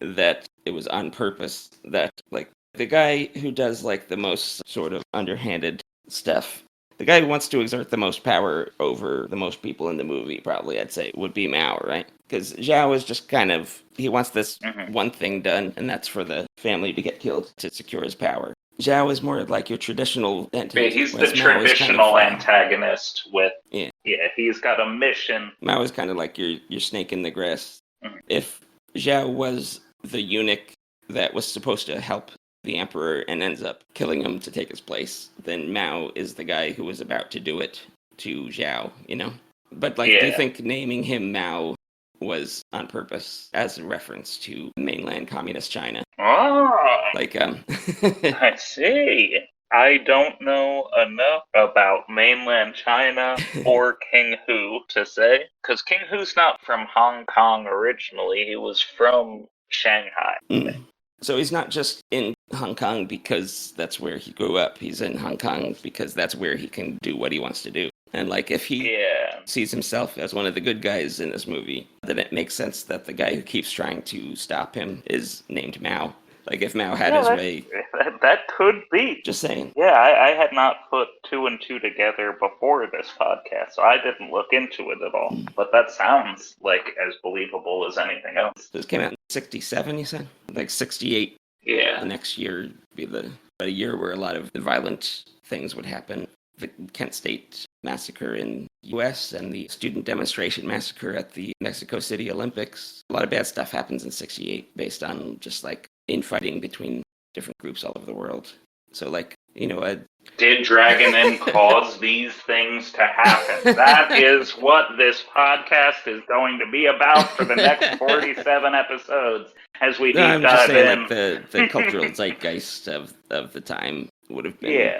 that it was on purpose that, like, the guy who does, like, the most sort of underhanded stuff, the guy who wants to exert the most power over the most people in the movie, probably, I'd say, would be Mao, right? Because Zhao is just kind of, he wants this one thing done, and that's for the family to get killed to secure his power. Zhao is more like your traditional antagonist. He's the traditional antagonist with, yeah, he's got a mission. Mao is kind of like your snake in the grass. If Zhao was the eunuch that was supposed to help the emperor and ends up killing him to take his place, then Mao is the guy who was about to do it to Zhao, you know? But, like, do you think naming him Mao was on purpose as a reference to mainland communist China? Oh! Like, I see. I don't know enough about mainland China or King Hu to say, because King Hu's not from Hong Kong originally. He was from Shanghai. So he's not just in Hong Kong because that's where he grew up. He's in Hong Kong because that's where he can do what he wants to do. And, like, if he sees himself as one of the good guys in this movie, then it makes sense that the guy who keeps trying to stop him is named Mao. Like, if Mao had his way... That could be. Just saying. Yeah, I had not put two and two together before this podcast, so I didn't look into it at all. But that sounds like as believable as anything else. This came out in 67, you said? Like 68. Yeah. The next year would be a year where a lot of violent things would happen. The Kent State massacre in the U.S. and the student demonstration massacre at the Mexico City Olympics. A lot of bad stuff happens in 68 based on just, like, infighting between different groups all over the world. So, like, you know... Did Dragon Inn cause these things to happen? That is what this podcast is going to be about for the next 47 episodes as we I'm dive just saying, in. Like, the cultural zeitgeist of the time would have been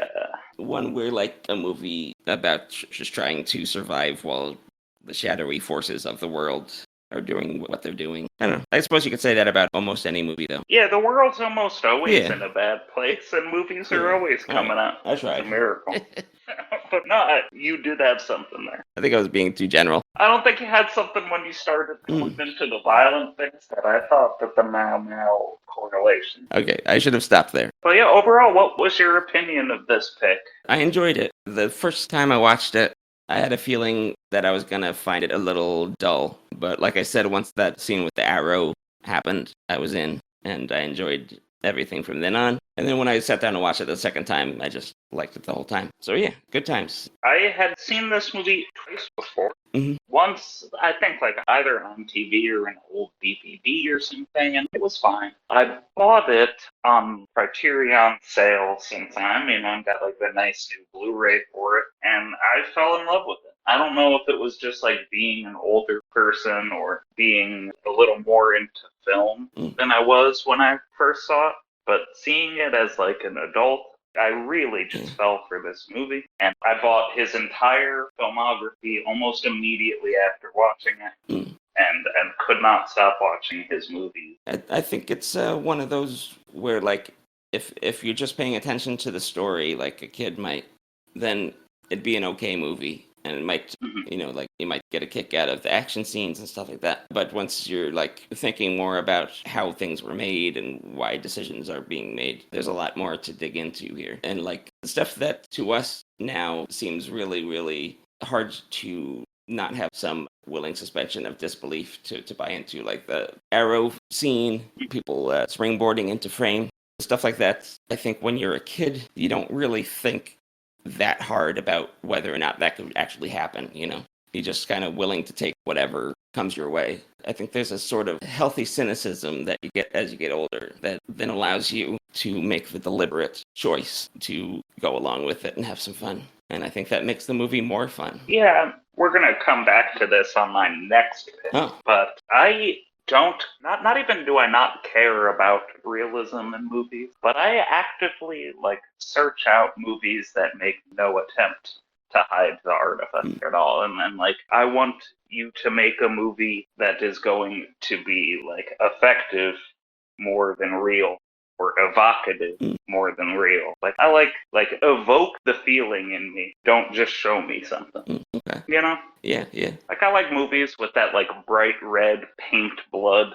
one where, like, a movie about just trying to survive while the shadowy forces of the world are doing what they're doing. I don't know. I suppose you could say that about almost any movie, though. Yeah, the world's almost always in a bad place, and movies are always coming out. That's right. It's a miracle. But no, you did have something there. I think I was being too general. I don't think you had something when you started going into the violent things that I thought that the Mao correlation. Okay, I should have stopped there. But yeah, overall, what was your opinion of this pick? I enjoyed it. The first time I watched it, I had a feeling that I was going to find it a little dull. But like I said, once that scene with the arrow happened, I was in, and I enjoyed everything from then on. And then when I sat down to watch it the second time, I just liked it the whole time. So yeah, good times. I had seen this movie twice before. Once, I think, like either on TV or an old DVD or something, and it was fine. I bought it on Criterion sale sometime, and got like the nice new Blu-ray for it, and I fell in love with it. I don't know if it was just like being an older person or being a little more into film than I was when I first saw it, but seeing it as like an adult, I really just fell for this movie, and I bought his entire filmography almost immediately after watching it, and could not stop watching his movies. I think it's one of those where, like, if you're just paying attention to the story like a kid might, then it'd be an okay movie. and it might, Mhm. like you might get a kick out of the action scenes and stuff like that. But once you're like thinking more about how things were made and why decisions are being made, there's a lot more to dig into here. And like the stuff that to us now seems really, really hard to not have some willing suspension of disbelief to buy into, like the arrow scene, people springboarding into frame, stuff like that. I think when you're a kid, you don't really think that hard about whether or not that could actually happen, You're just kind of willing to take whatever comes your way. I think there's a sort of healthy cynicism that you get as you get older that then allows you to make the deliberate choice to go along with it and have some fun. And I think that makes the movie more fun. Yeah, we're gonna come back to this on my next pick, Oh, but I don't, not even do I not care about realism in movies, but I actively like search out movies that make no attempt to hide the artifice at all, and like I want you to make a movie that is going to be like effective more than real, or evocative more than real. Like I like evoke the feeling in me. Don't just show me something. okay. You know? Yeah, yeah. Like I like movies with that like bright red paint blood.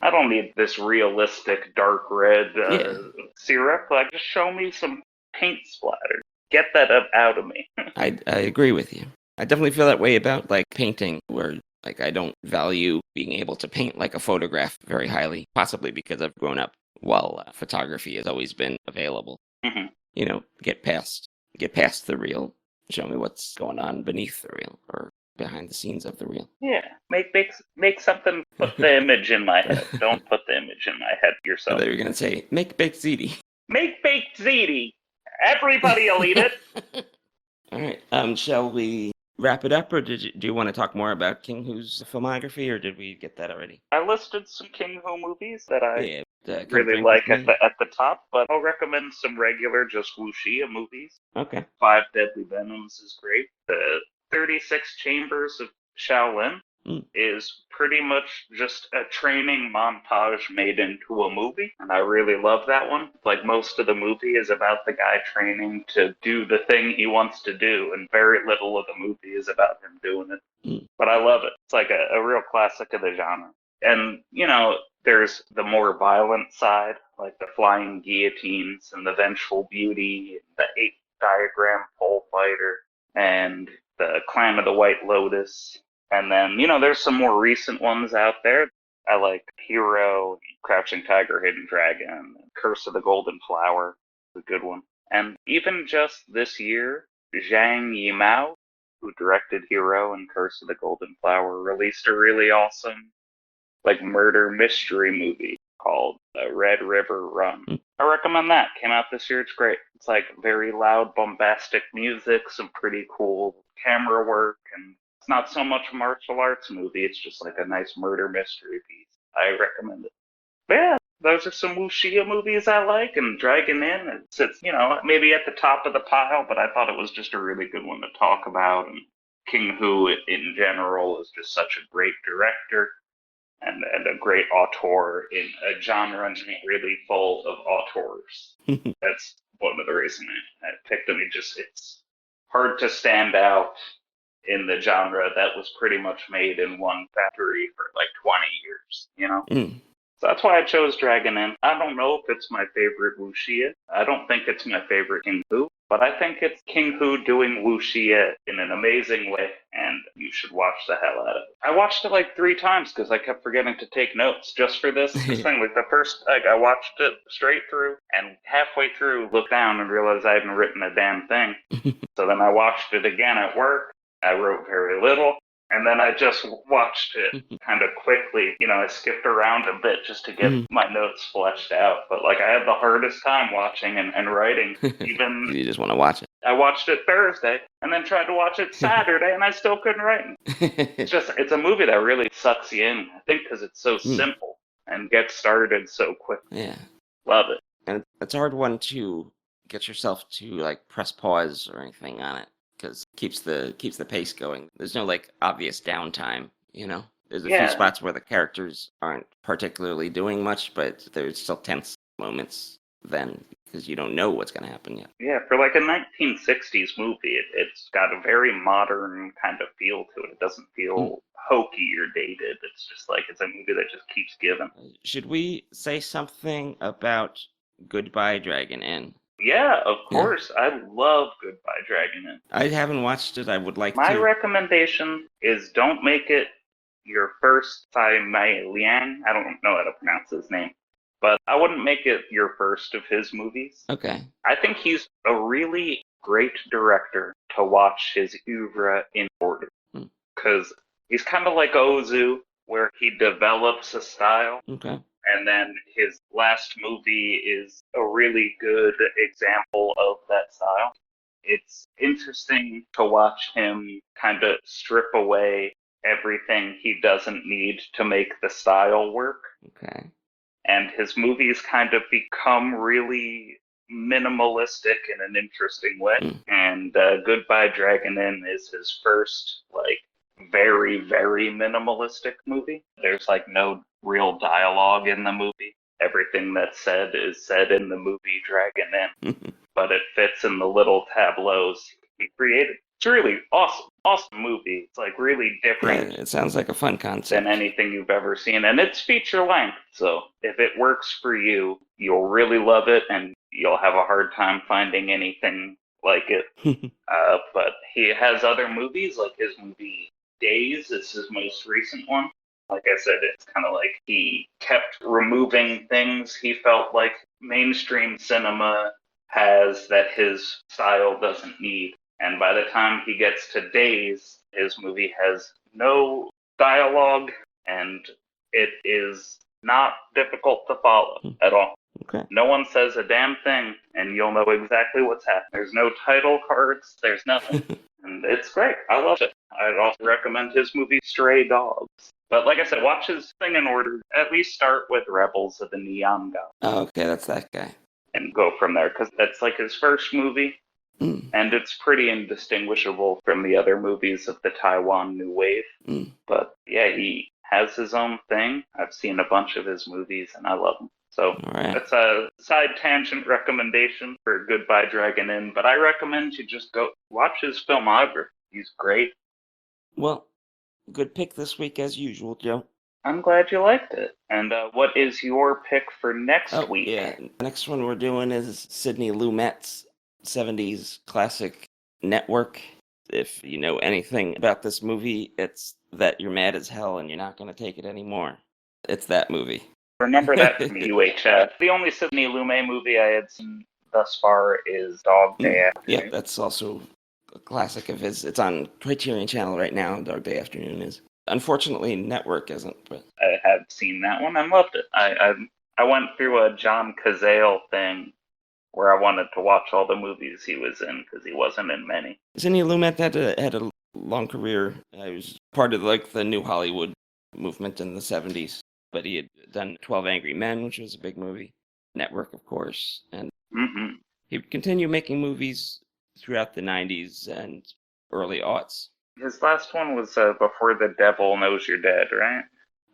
I don't need this realistic dark red Yeah. syrup. Like just show me some paint splatter. Get that up out of me. I agree with you. I definitely feel that way about like painting, where like I don't value being able to paint like a photograph very highly, possibly because I've grown up while photography has always been available. Mhm. Get past the reel, show me what's going on beneath the reel or behind the scenes of the reel. Yeah, make something. Put the image in my head. Don't put the image in my head I yourself. thought you were gonna say make baked ziti. Make baked ziti. Everybody will eat it. All right. Shall we wrap it up, or do you want to talk more about King Hu's filmography, or did we get that already? I listed some King Ho movies that I Yeah. Come really drink with like at me. the top, but I'll recommend some regular just Wuxia movies. Okay. Five Deadly Venoms is great. The 36 Chambers of Shaolin Mm. is pretty much just a training montage made into a movie, and I really love that one. Like most of the movie is about the guy training to do the thing he wants to do, and very little of the movie is about him doing it. Mm. But I love it. It's like a real classic of the genre. And, there's the more violent side, like the flying guillotines and the vengeful beauty, the eight diagram pole fighter, and the Clan of the White Lotus. And then, there's some more recent ones out there. I like Hero, Crouching Tiger, Hidden Dragon, Curse of the Golden Flower, a good one. And even just this year, Zhang Yimou, who directed Hero and Curse of the Golden Flower, released a really awesome like murder mystery movie called Red River Run. Mm. I recommend that. Came out this year. It's great. It's like very loud, bombastic music, some pretty cool camera work, and it's not so much a martial arts movie. It's just like a nice murder mystery piece. I recommend it. But yeah, those are some Wuxia movies I like, and Dragon Inn, it sits, maybe at the top of the pile, but I thought it was just a really good one to talk about. And King Hu in general is just such a great director and a great auteur in a genre really full of auteurs. That's one of the reasons I picked him. It's hard to stand out in the genre that was pretty much made in one factory for like 20 years. Mm. So that's why I chose Dragon Inn. I don't know if it's my favorite Wuxia. I don't think it's my favorite King Hu, but I think it's King Hu doing Wuxia in an amazing way, and you should watch the hell out of it. I watched it like 3 times because I kept forgetting to take notes just for this thing. Like the first, like I watched it straight through, and halfway through, looked down and realized I hadn't written a damn thing. So then I watched it again at work. I wrote very little. And then I just watched it kind of quickly. I skipped around a bit just to get my notes fleshed out. But like I had the hardest time watching and writing. Even You just want to watch I watched it Thursday and then tried to watch it Saturday and I still couldn't write. it. It's a movie that really sucks you in. I think because it's so simple and gets started so quick. Yeah. Love it. And it's a hard one to get yourself to like press pause or anything on it, because it keeps the pace going. There's no like obvious downtime, There's a few spots where the characters aren't particularly doing much, but there's still tense moments then because you don't know what's going to happen yet. Yeah, for like a 1960s movie, it's got a very modern kind of feel to it. It doesn't feel hokey or dated. It's just like it's a movie that just keeps giving. Should we say something about Goodbye Dragon Inn? Yeah, of Yeah. course. I love Goodbye Dragon Inn. I haven't watched it. I would like My to. recommendation is don't make it your first Tsai Mei Liang. I don't know how to pronounce his name, but I wouldn't make it your first of his movies. Okay. I think he's a really great director to watch his oeuvre in order, because he's kind of like Ozu, where he develops a style. Okay. And then his last movie is a really good example of that style. It's interesting to watch him kind of strip away everything he doesn't need to make the style work. Okay. And his movies kind of become really minimalistic in an interesting way. And Goodbye Dragon Inn is his first, like, very, very minimalistic movie. There's like no real dialogue in the movie. Everything that's said is said in the movie Dragon Inn, but it fits in the little tableaus he created. It's a really awesome movie. It's like really different. Yeah, it sounds like a fun concept. Than anything you've ever seen, and it's feature length. So if it works for you, you'll really love it, and you'll have a hard time finding anything like it. But he has other movies, like his movie Days is his most recent one. Like I said, it's kind of like he kept removing things he felt like mainstream cinema has that his style doesn't need. And by the time he gets to Days, his movie has no dialogue, and it is not difficult to follow at all. Okay. No one says a damn thing, and you'll know exactly what's happening. There's no title cards, there's nothing. And it's great. I love it. I'd also recommend his movie Stray Dogs. But like I said, watch his thing in order. At least start with Rebels of the Neon God. Oh, okay, that's that guy. And go from there, because that's like his first movie. And it's pretty indistinguishable from the other movies of the Taiwan New Wave. But yeah, he has his own thing. I've seen a bunch of his movies, and I love them. So that's a side tangent recommendation for Goodbye Dragon Inn. But I recommend you just go watch his filmography. He's great. Well, good pick this week as usual, Joe. I'm glad you liked it. And what is your pick for next week? Yeah, the next one we're doing is Sidney Lumet's 70s classic Network. If you know anything about this movie, it's that you're mad as hell and you're not going to take it anymore. It's that movie. Remember that from UHF. The only Sidney Lumet movie I had seen thus far is Dog Day Afternoon. Yeah, that's also a classic of his. It's on Criterion Channel right now, Dog Day Afternoon is. Unfortunately, Network isn't. But I have seen that one and loved it. I went through a John Cazale thing where I wanted to watch all the movies he was in because he wasn't in many. Sidney Lumet had a long career. He was part of like the New Hollywood movement in the 70s. But he had done 12 Angry Men, which was a big movie. Network, of course. And he would continue making movies throughout the 90s and early aughts. His last one was Before the Devil Knows You're Dead, right?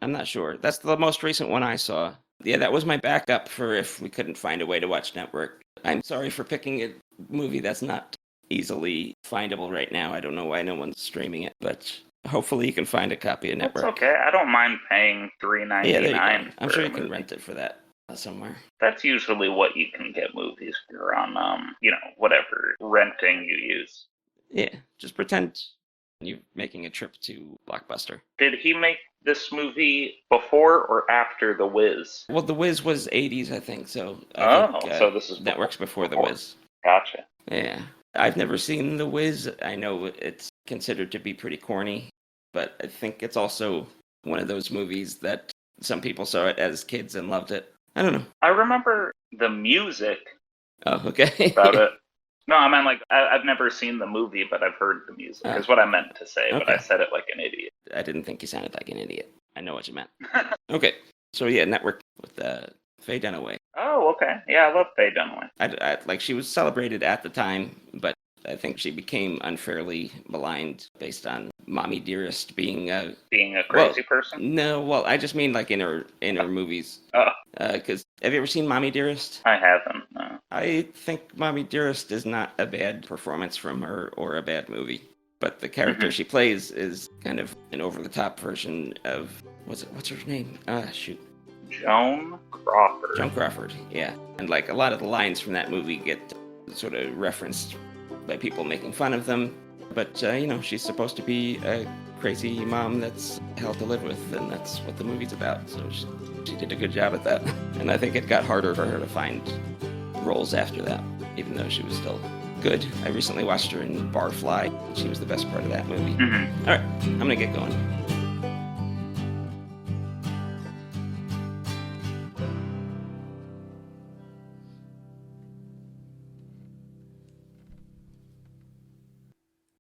I'm not sure. That's the most recent one I saw. Yeah, that was my backup for if we couldn't find a way to watch Network. I'm sorry for picking a movie that's not easily findable right now. I don't know why no one's streaming it, but hopefully you can find a copy of Network. That's okay. I don't mind paying $3.99. Yeah, I'm sure you can rent it for that somewhere. That's usually what you can get movies if you're on, whatever renting you use. Yeah, just pretend you're making a trip to Blockbuster. Did he make this movie before or after The Wiz? Well, The Wiz was 80s, I think, so so this is Network's before The Wiz. Gotcha. Yeah. I've never seen The Wiz. I know it's considered to be pretty corny, but I think it's also one of those movies that some people saw it as kids and loved it. I don't know. I remember the music. Oh, okay. About it. No, I mean, like, I've never seen the movie, but I've heard the music, is what I meant to say, but I said it like an idiot. I didn't think you sounded like an idiot. I know what you meant. Okay. So, yeah, Network with Faye Dunaway. Oh, okay. Yeah, I love Faye Dunaway. Like, she was celebrated at the time, but I think she became unfairly maligned based on Mommy Dearest being a crazy person? No, well, I just mean like in her movies. Oh. Because have you ever seen Mommy Dearest? I haven't, no. I think Mommy Dearest is not a bad performance from her or a bad movie. But the character she plays is kind of an over-the-top version of... What's her name? Shoot. Joan Crawford. Joan Crawford, yeah. And like a lot of the lines from that movie get sort of referenced by people making fun of them. But, she's supposed to be a crazy mom that's hell to live with, and that's what the movie's about. So she did a good job at that. And I think it got harder for her to find roles after that, even though she was still good. I recently watched her in Barfly. She was the best part of that movie. All right, I'm going to get going.